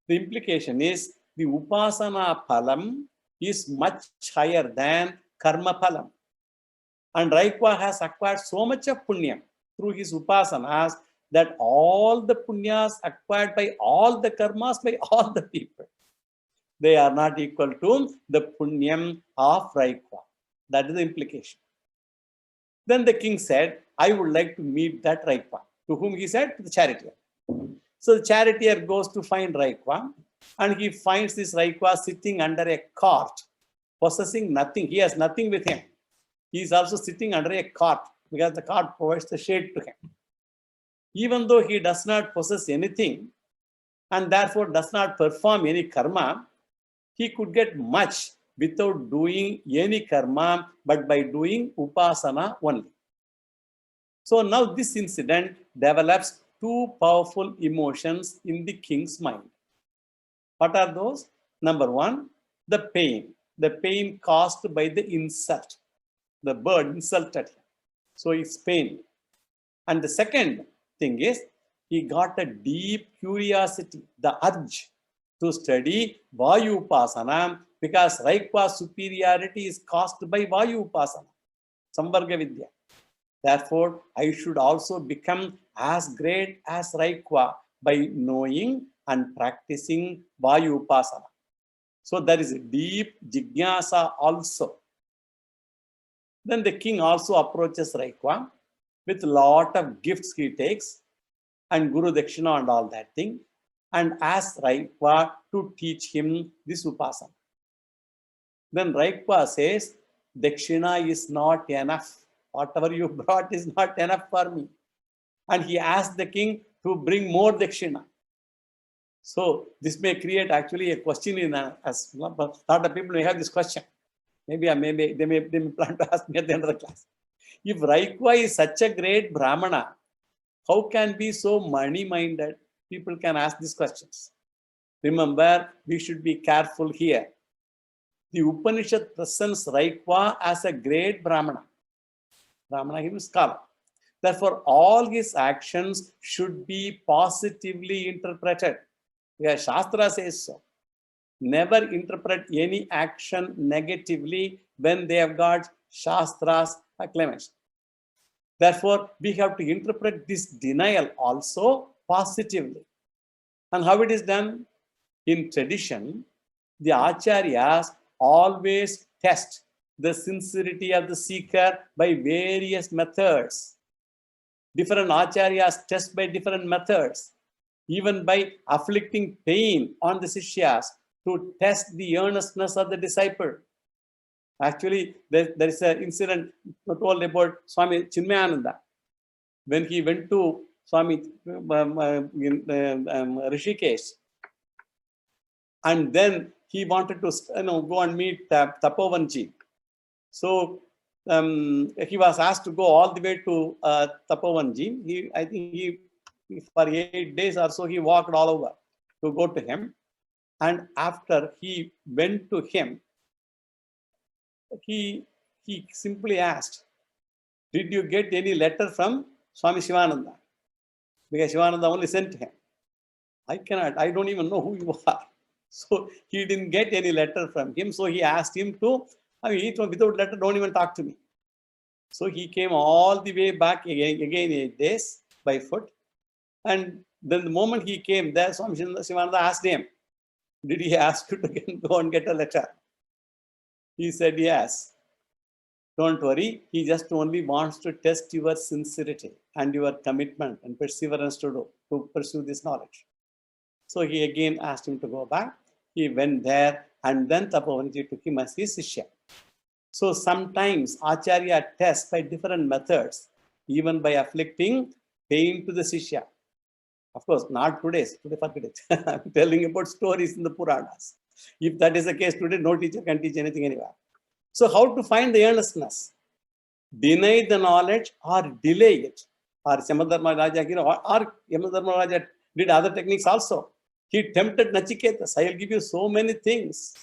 The implication is the upasana phalam is much higher than karma phalam. And Raikwa has acquired so much of punyam through his upasanas that all the punyas acquired by all the karmas by all the people, they are not equal to the punyam of Raikwa. That is the implication. Then the king said, I would like to meet that Raikwa. To whom he said? To the charioteer. So the charioteer goes to find Raikwa, and he finds this Raikwa sitting under a cart, possessing nothing. He has nothing with him. He is also sitting under a cart because the cart provides the shade to him. Even though he does not possess anything and therefore does not perform any karma, he could get much without doing any karma, but by doing upasana only. So now this incident develops two powerful emotions in the king's mind. What are those? Number one, the pain caused by the insult. The bird insulted him, so it's pain. And the second thing is, he got a deep curiosity, the urge to study Vayu Upasana, because Raikwa's superiority is caused by Vayu Upasana, Samvarga Vidya. Therefore, I should also become as great as Raikwa by knowing and practicing Vayu Upasana. So there is a deep jignasa also. Then the king also approaches Raikwa with a lot of gifts he takes and Guru Dakshina and all that thing, and asks Raikwa to teach him this Upasana. Then Raikwa says, Dakshina is not enough. Whatever you brought is not enough for me. And he asked the king to bring more Dakshina. So this may create actually a question in as a lot of people may have this question. Maybe they may plan to ask me at the end of the class. If Raikwa is such a great Brahmana, how can be so money-minded? People can ask these questions. Remember, we should be careful here. The Upanishad presents Raikwa as a great Brahmana. Brahmana, he was scholar. Therefore, all his actions should be positively interpreted. Because Shastra says so. Never interpret any action negatively when they have got Shastra's acclamation. Therefore, we have to interpret this denial also positively. And how it is done? In tradition, the acharyas always test the sincerity of the seeker by various methods. Different acharyas test by different methods, even by afflicting pain on the sishyas to test the earnestness of the disciple. Actually, there is an incident told about Swami Chinmayananda. When he went to Swami Rishikesh. And then he wanted to go and meet Tapovanji. So he was asked to go all the way to Tapovanji. I think he for 8 days or so he walked all over to go to him. And after he went to him, he simply asked, "Did you get any letter from Swami Shivananda?" Because Shivananda only sent to him. I don't even know who you are. So he didn't get any letter from him. So he asked him to, without letter, don't even talk to me. So he came all the way back again 8 days by foot. And then the moment he came there, Swami Shivananda asked him, "Did he ask you to go and get a letter?" He said, "Yes. Don't worry. He just only wants to test your sincerity and your commitment and perseverance to pursue this knowledge." So he again asked him to go back. He went there, and then Tapovanji took him as his Shishya. So sometimes Acharya tests by different methods, even by afflicting pain to the Shishya. Of course, not today. Today, forget it. I'm telling about stories in the Puranas. If that is the case today, no teacher can teach anything anywhere. So how to find the earnestness? Deny the knowledge or delay it. Or Yamadharma Raja, or Yamadharma Raja did other techniques also. He tempted Nachiketas. I will give you so many things.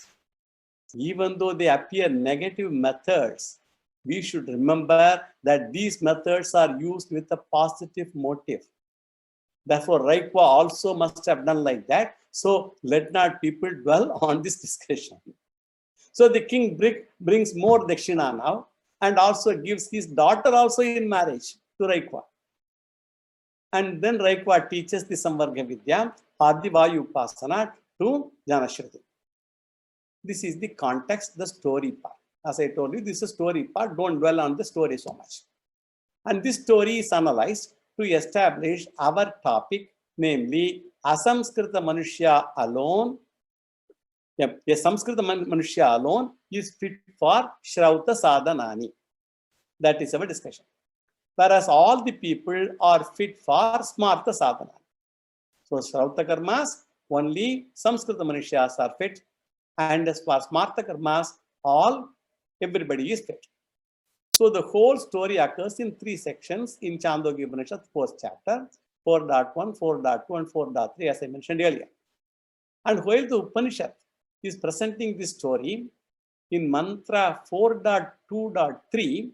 Even though they appear negative methods, we should remember that these methods are used with a positive motive. Therefore, Raikwa also must have done like that. So let not people dwell on this discussion. So the king brings more Dakshina now, and also gives his daughter also in marriage to Raikwa. And then Raikwa teaches the Samvarga Vidya or the Vayu Upasana to Janashruti. This is the context, the story part. As I told you, this is a story part. Don't dwell on the story so much. And this story is analyzed to establish our topic, namely, Asamskrita Manushya alone. A Samskrita Manushya alone is fit for Shrauta Sadhanani. That is our discussion. Whereas all the people are fit for Smarta Sadhana. So Shrauta Karmas, only Samskrita Manushyas are fit. And as far as Smarta Karmas, everybody is fit. So the whole story occurs in 3 sections in Chandogya Upanishad, 4th chapter, 4.1, 4.2, and 4.3, as I mentioned earlier. And while the Upanishad is presenting this story, in mantra 4.2.3,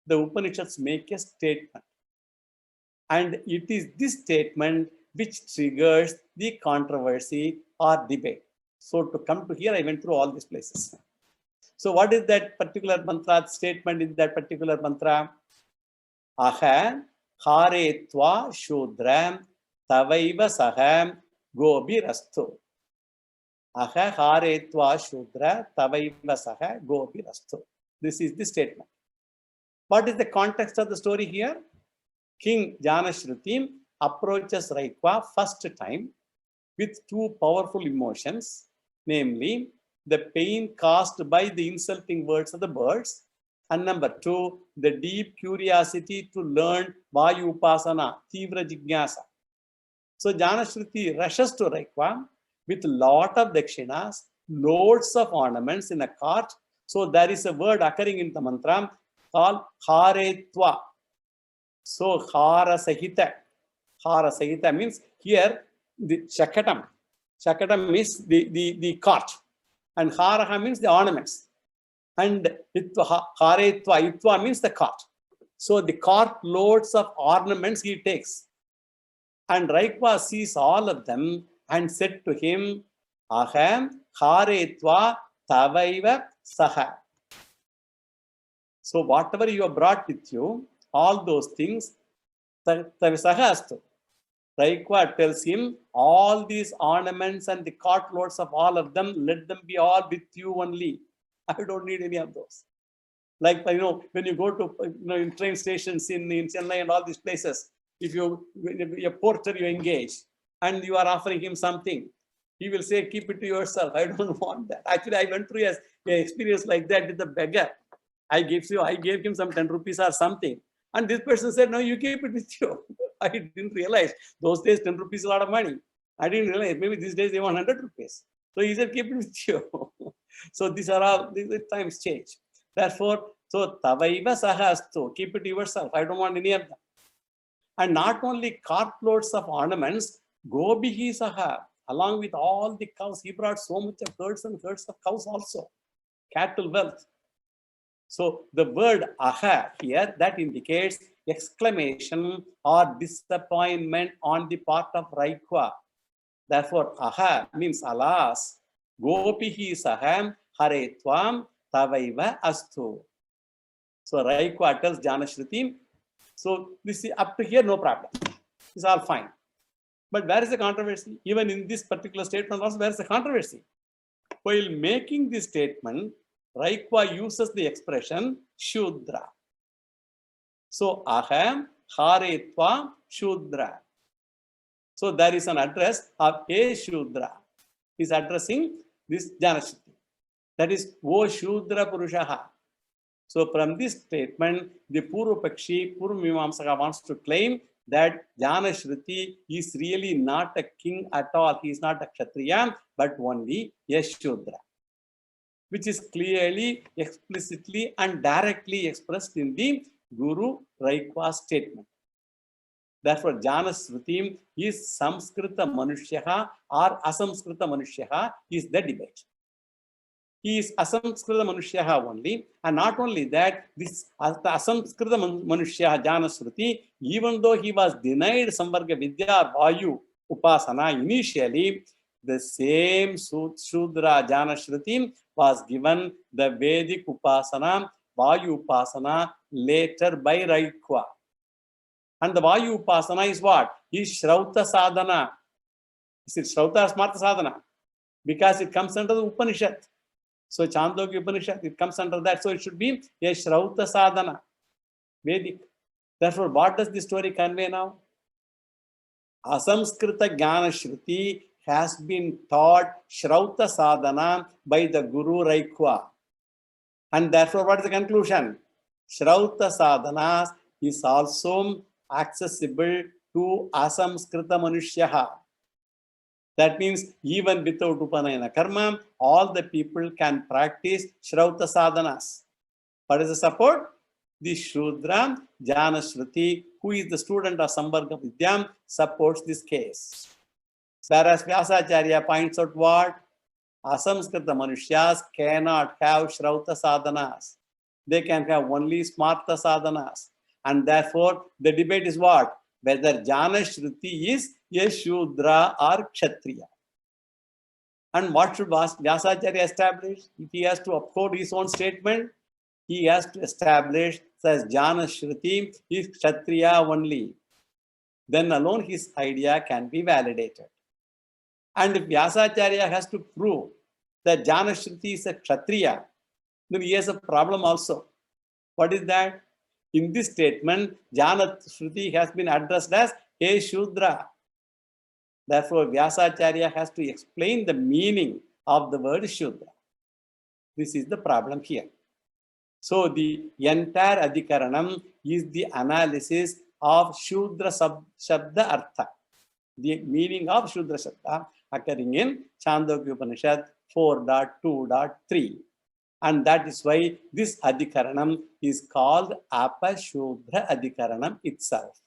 the Upanishads make a statement. And it is this statement which triggers the controversy or debate. So to come to here, I went through all these places. So what is that particular mantra statement in that particular mantra? Aha haretva shudram tavaiva saham gobirastu. Aha haretva shudra tavaiva saha gobirastu. This is the statement. What is the context of the story here? King Janashruti approaches Raikwa first time with 2 powerful emotions, namely the pain caused by the insulting words of the birds, and number 2, the deep curiosity to learn Vayu Upasana, Tivra Jignasa. So Janashruti rushes to Raikwa with a lot of dakshinas, loads of ornaments in a cart. So there is a word occurring in the mantra called Haretva. So Hara Sahita. Hara Sahita means here the Shakatam. Shakatam is the cart. And Haraha means the ornaments. And Haretva, Itva means the cart. So the cart loads of ornaments he takes. And Raikwa sees all of them and said to him, Aham Haretva Tavaiva Saha. So whatever you have brought with you, all those things, Tavisaha astu. Raikwa tells him, all these ornaments and the cartloads of all of them, let them be all with you only. I don't need any of those. Like, when you go to, in train stations in Chennai and all these places, if a porter you engage and you are offering him something, he will say, keep it to yourself. I don't want that. Actually, I went through an experience like that with a beggar. I gave him some 10 rupees or something. And this person said, no, you keep it with you. I didn't realize. Those days, 10 rupees is a lot of money. I didn't realize. Maybe these days they want 100 rupees. So he said, keep it with you. So these are all, the times change. Therefore, so tavaiva sahastu, keep it yourself. I don't want any of them. And not only cartloads of ornaments, gobihi saha, along with all the cows. He brought so much of herds and herds of cows also. Cattle wealth. So the word aha here, that indicates exclamation or disappointment on the part of Raikwa. Therefore, aha means alas, gopihi saham hare tvam tavaiva astu. So Raikwa tells Janashruti. So this is up to here, no problem. It's all fine. But where is the controversy? Even in this particular statement also, where is the controversy? While making this statement, Raikwa uses the expression Shudra. So aham haretva Shudra. So there is an address of a Shudra. He is addressing this Janashruti. That is O Shudra Purushaha. So from this statement, the Purvapakshi, Purvamimamsaka wants to claim that Janashruti is really not a king at all. He is not a Kshatriya, but only a Shudra, which is clearly, explicitly and directly expressed in the Guru Raikwa statement. Therefore, Janashruti is Samskrita Manushyaha or Asamskrita Manushyaha is the debate. He is Asamskrita Manushyaha only, and not only that, this the Asamskrita Manushyaha Janashruti, even though he was denied Samvarga Vidya Vayu Upasana initially, the same Shudra Janashruti was given the Vedic Upasana, Vayu Upasana later by Raikwa. And the Vayu Upasana is what? Is Shrauta Sadhana. Is it Shrauta or Smarta Sadhana? Because it comes under the Upanishad. So Chandogya Upanishad, it comes under that. So it should be a Shrauta Sadhana, Vedic. Therefore, what does the story convey now? Asamskrita Jnana Shruti has been taught Shrauta Sadhana by the Guru Raikwa. And therefore, what is the conclusion? Shrauta Sadhana is also accessible to Asamskrita Manushyaha. That means even without Upanayana Karma, all the people can practice Shrauta Sadhanas. What is the support? The Shudra Janashruti, who is the student of Samvarga Vidya, supports this case. Whereas Vyasacharya points out what? Asamskrita Manushyas cannot have Shrauta Sadhanas. They can have only Smarta Sadhanas. And therefore, the debate is what? Whether Janashruti is a Shudra or Kshatriya. And what should Vyasacharya establish? If he has to uphold his own statement, he has to establish that Janashruti is Kshatriya only. Then alone his idea can be validated. And if Vyasacharya has to prove that Janashruti is a Kshatriya, then he has a problem also. What is that? In this statement, Janashruti has been addressed as a Shudra. Therefore, Vyasacharya has to explain the meaning of the word Shudra. This is the problem here. So, the entire Adhikaranam is the analysis of Shudra Shabda Artha, the meaning of Shudra Shabda occurring in Chandogya Upanishad 4.2.3. And that is why this Adhikaranam is called Apashudra Adhikaranam itself.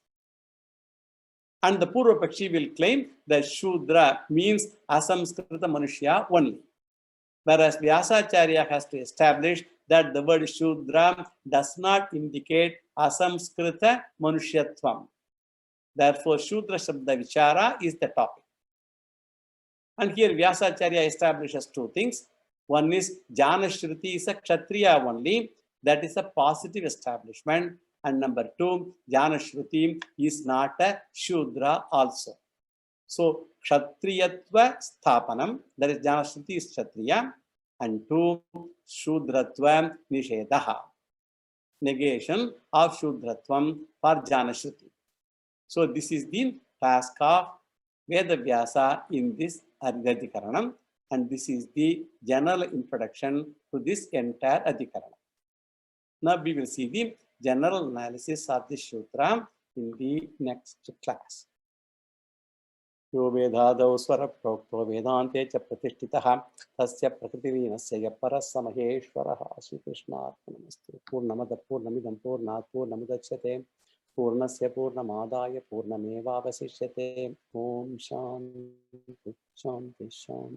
And the Purvapakshi will claim that Shudra means Asamskrita Manushya only. Whereas Vyasacharya has to establish that the word Shudra does not indicate Asamskrita Manushyatvam. Therefore, Shudra Shabda Vichara is the topic. And here Vyasacharya establishes two things. One is Janashruti is a Kshatriya only. That is a positive establishment. And number two, Janashruti is not a Shudra also. So, Kshatriyatva Sthapanam, that is Janashruti is Kshatriya. And two, Shudratva Nishedaha, negation of Shudratvam for Janashruti. So, this is the task of Vedavyasa in this Adhikaranam. And this is the general introduction to this entire Adhikaranam. Now we will see the general analysis of the Sutra in the next class. यो वेदादौ स्वरप्रोक्तो वेदान्ते च प्रतिष्ठितः तस्य प्रकृतिलीनस्य यः परः स महेश्वरः। श्रीकृष्णार्पणमस्तु। पूर्णमदः पूर्णमिदं पूर्णात् पूर्णमुदच्यते पूर्णस्य पूर्णमादाय पूर्णमेवावशिष्यते। ॐ शान्ति शान्ति शान्ति।